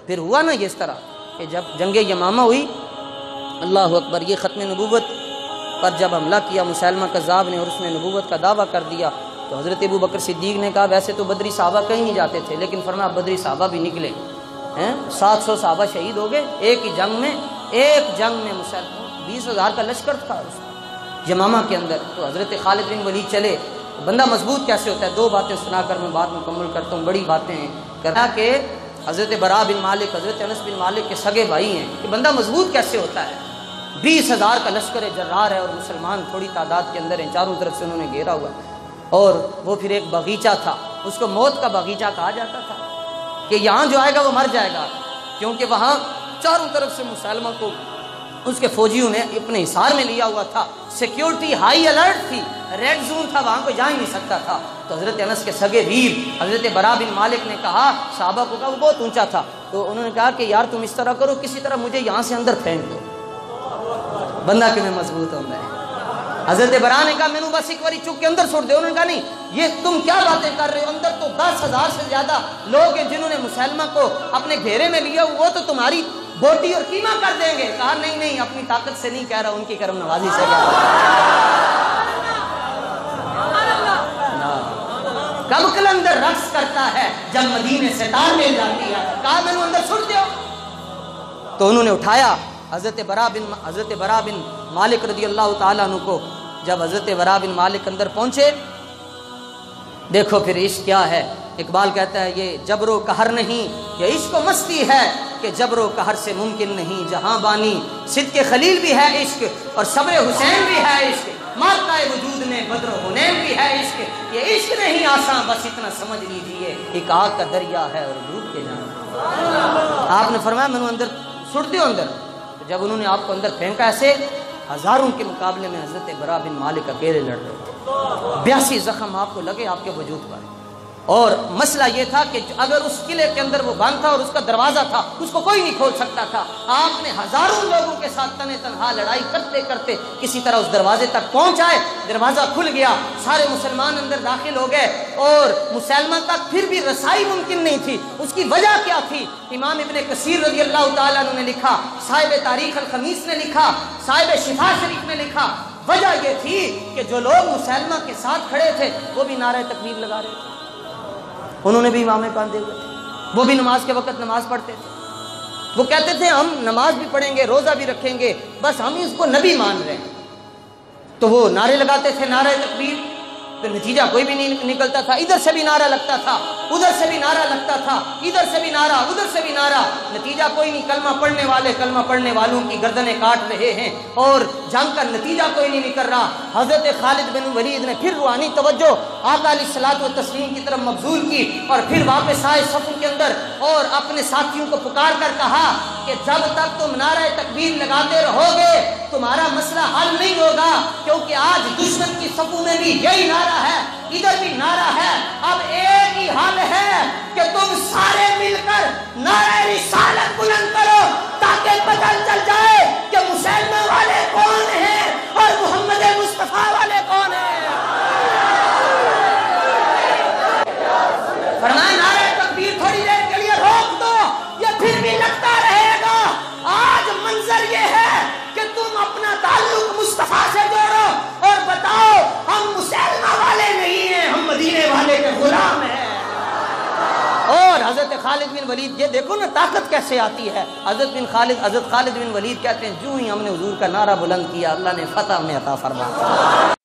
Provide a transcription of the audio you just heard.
پھر ہوا نا یہ اس طرح کہ جب جنگ یمامہ ہوئی، اللہ اکبر، یہ ختم نبوت پر جب حملہ کیا مسیلمہ کذاب نے اور اس نے نبوت کا دعویٰ کر دیا، تو حضرت ابو بکر صدیق نے کہا ویسے تو بدری صحابہ کہیں نہیں جاتے تھے، لیکن فرمایا بدری صحابہ بھی نکلے، 700 صحابہ شہید ہو گئے ایک جنگ میں مسلمہ 20,000 کا لشکر تھا اس یمامہ کے اندر۔ تو حضرت خالد بن ولید چلے، بندہ مضبوط کیسے ہوتا ہے؟ دو باتیں سنا کر میں بات مکمل کرتا ہوں، بڑی باتیں ہیں کرنا کہ حضرت برا بن مالک حضرت انس بن مالک کے سگے بھائی ہیں کہ بندہ مضبوط کیسے ہوتا ہے؟ 20,000 کا لشکر جرار ہے اور مسلمان تھوڑی تعداد کے اندر ہیں، چاروں طرف سے انہوں نے گھیرا ہوا، اور وہ پھر ایک باغیچہ تھا، اس کو موت کا باغیچہ کہا جاتا تھا کہ یہاں جو آئے گا وہ مر جائے گا، کیونکہ وہاں چاروں طرف سے مسلمہ کو اس کے فوجیوں نے اپنے حصار میں لیا ہوا تھا، سیکیورٹی ہائی الرٹ تھی، ریڈ زون تھا، وہاں کوئی جا ہی نہیں سکتا تھا۔ تو حضرت انس کے سگے ویر حضرت برا بن مالک نے کہا، صحابہ کو کہا، وہ بہت اونچا تھا، تو انہوں نے کہا کہ یار تم اس طرح کرو، کسی طرح مجھے یہاں سے اندر پھینک دو، بندہ کہ میں مضبوط ہوں میں۔ حضرت برا نے کہا میں نے بس ایک باری چک کے اندر چھوڑ دے، انہوں نے کہا نہیں یہ تم کیا باتیں کر رہے ہو، اندر تو 10,000 سے زیادہ لوگ ہیں جنہوں نے مسلمہ کو اپنے گھیرے میں لیا، وہ تو تمہاری بوٹی اور قیمہ کر دیں گے۔ کہا نہیں اپنی طاقت سے نہیں کہہ رہا، ان کی کرم نوازی سے کہہ رہا۔ کب قلندر رقص کرتا ہے جب مدینے سے تار مل جاتی ہے، کہا میں نے اندر چھوڑ دیا، تو انہوں نے اٹھایا حضرت برا بن مالک رضی اللہ تعالیٰ عنہ کو۔ جب حضرت برا بن مالک اندر پہنچے، دیکھو پھر عشق کیا ہے، اقبال کہتا ہے یہ جبر و قہر نہیں، یہ عشق و مستی ہے کہ جبر و قہر سے ممکن نہیں، جہاں بانی صدق خلیل بھی ہے عشق اور صبر حسین بھی ہے عشق، مارکہ وجود میں بدر و حنین بھی ہے عشق، یہ عشق نہیں آسان بس اتنا سمجھ لیجئے، ایک آگ کا دریا ہے اور ڈوب کے جانا۔ آپ نے فرمایا میں نے اندر سٹ دیو اندر، جب انہوں نے آپ کو اندر پھینکا ایسے، ہزاروں کے مقابلے میں حضرت برا بن مالک اکیلے لڑ رہے تھے، 82 زخم آپ کو لگے آپ کے وجود پر، اور مسئلہ یہ تھا کہ اگر اس قلعے کے اندر وہ بند تھا اور اس کا دروازہ تھا، اس کو کوئی نہیں کھول سکتا تھا، آپ نے ہزاروں لوگوں کے ساتھ تنے تنہا لڑائی کرتے کرتے کسی طرح اس دروازے تک پہنچ آئے، دروازہ کھل گیا، سارے مسلمان اندر داخل ہو گئے، اور مسلمہ تک پھر بھی رسائی ممکن نہیں تھی۔ اس کی وجہ کیا تھی؟ امام ابن کثیر رضی اللہ تعالیٰ عنہ نے لکھا، صاحب تاریخ الخمیس نے لکھا، صاحب شفا شریف نے لکھا، وجہ یہ تھی کہ جو لوگ مسلمہ کے ساتھ کھڑے تھے وہ بھی نعرہ تکبیر لگا رہے تھے، انہوں نے بھی امامے باندھے ہوئے تھے، وہ بھی نماز کے وقت نماز پڑھتے تھے، وہ کہتے تھے ہم نماز بھی پڑھیں گے، روزہ بھی رکھیں گے، بس ہم اس کو نبی مان رہے ہیں، تو وہ نعرے لگاتے تھے نعرہ تکبیر، تو نتیجہ کوئی بھی نہیں نکلتا تھا، ادھر سے بھی نعرہ لگتا تھا، ادھر سے بھی نعرہ لگتا تھا، ادھر سے بھی نعرہ، ادھر سے بھی نعرہ، نتیجہ کوئی نہیں، کلمہ پڑھنے والے کلمہ پڑھنے والوں کی گردنیں کاٹ رہے ہیں، اور جنگ کا نتیجہ کوئی نہیں نکل رہا۔ حضرت خالد بن ولید نے پھر روحانی توجہ آقا علیہ الصلوۃ والتسلیم کی طرف مبذول کی، اور پھر واپس آئے صف کے اندر اور اپنے ساتھیوں کو پکار کر کہا کہ جب تک تم نعرہ تکبیر لگاتے رہو گے تمہارا مسئلہ حل نہیں ہوگا، کیونکہ آج دشمن کی صفوں میں بھی یہی نعرہ ہے، ادھر بھی نعرہ ہے، اب ایک ہی حل ہے کہ تم سارے مل کر نعرہ رسالت بلند کرو تاکہ پتہ چل جائے کہ مسلمہ والے کون ہیں اور محمد مصطفیٰ والے کون ہیں۔ فرمایا نعرہ تکبیر تھوڑی دیر کے لیے روک دو، یہ پھر بھی لگتا رہے گا، آج منظر یہ ہے کہ تم اپنا تعلق مصطفیٰ سے جوڑو اور بتاؤ ہم مسلمہ والے نہیں ہیں، ہم مدینے والے کے غلام ہیں۔ اور حضرت خالد بن ولید، یہ دیکھو نا طاقت کیسے آتی ہے، حضرت خالد بن ولید کہتے ہیں جو ہی ہم نے حضور کا نعرہ بلند کیا اللہ نے فتح ہمیں عطا فرمایا۔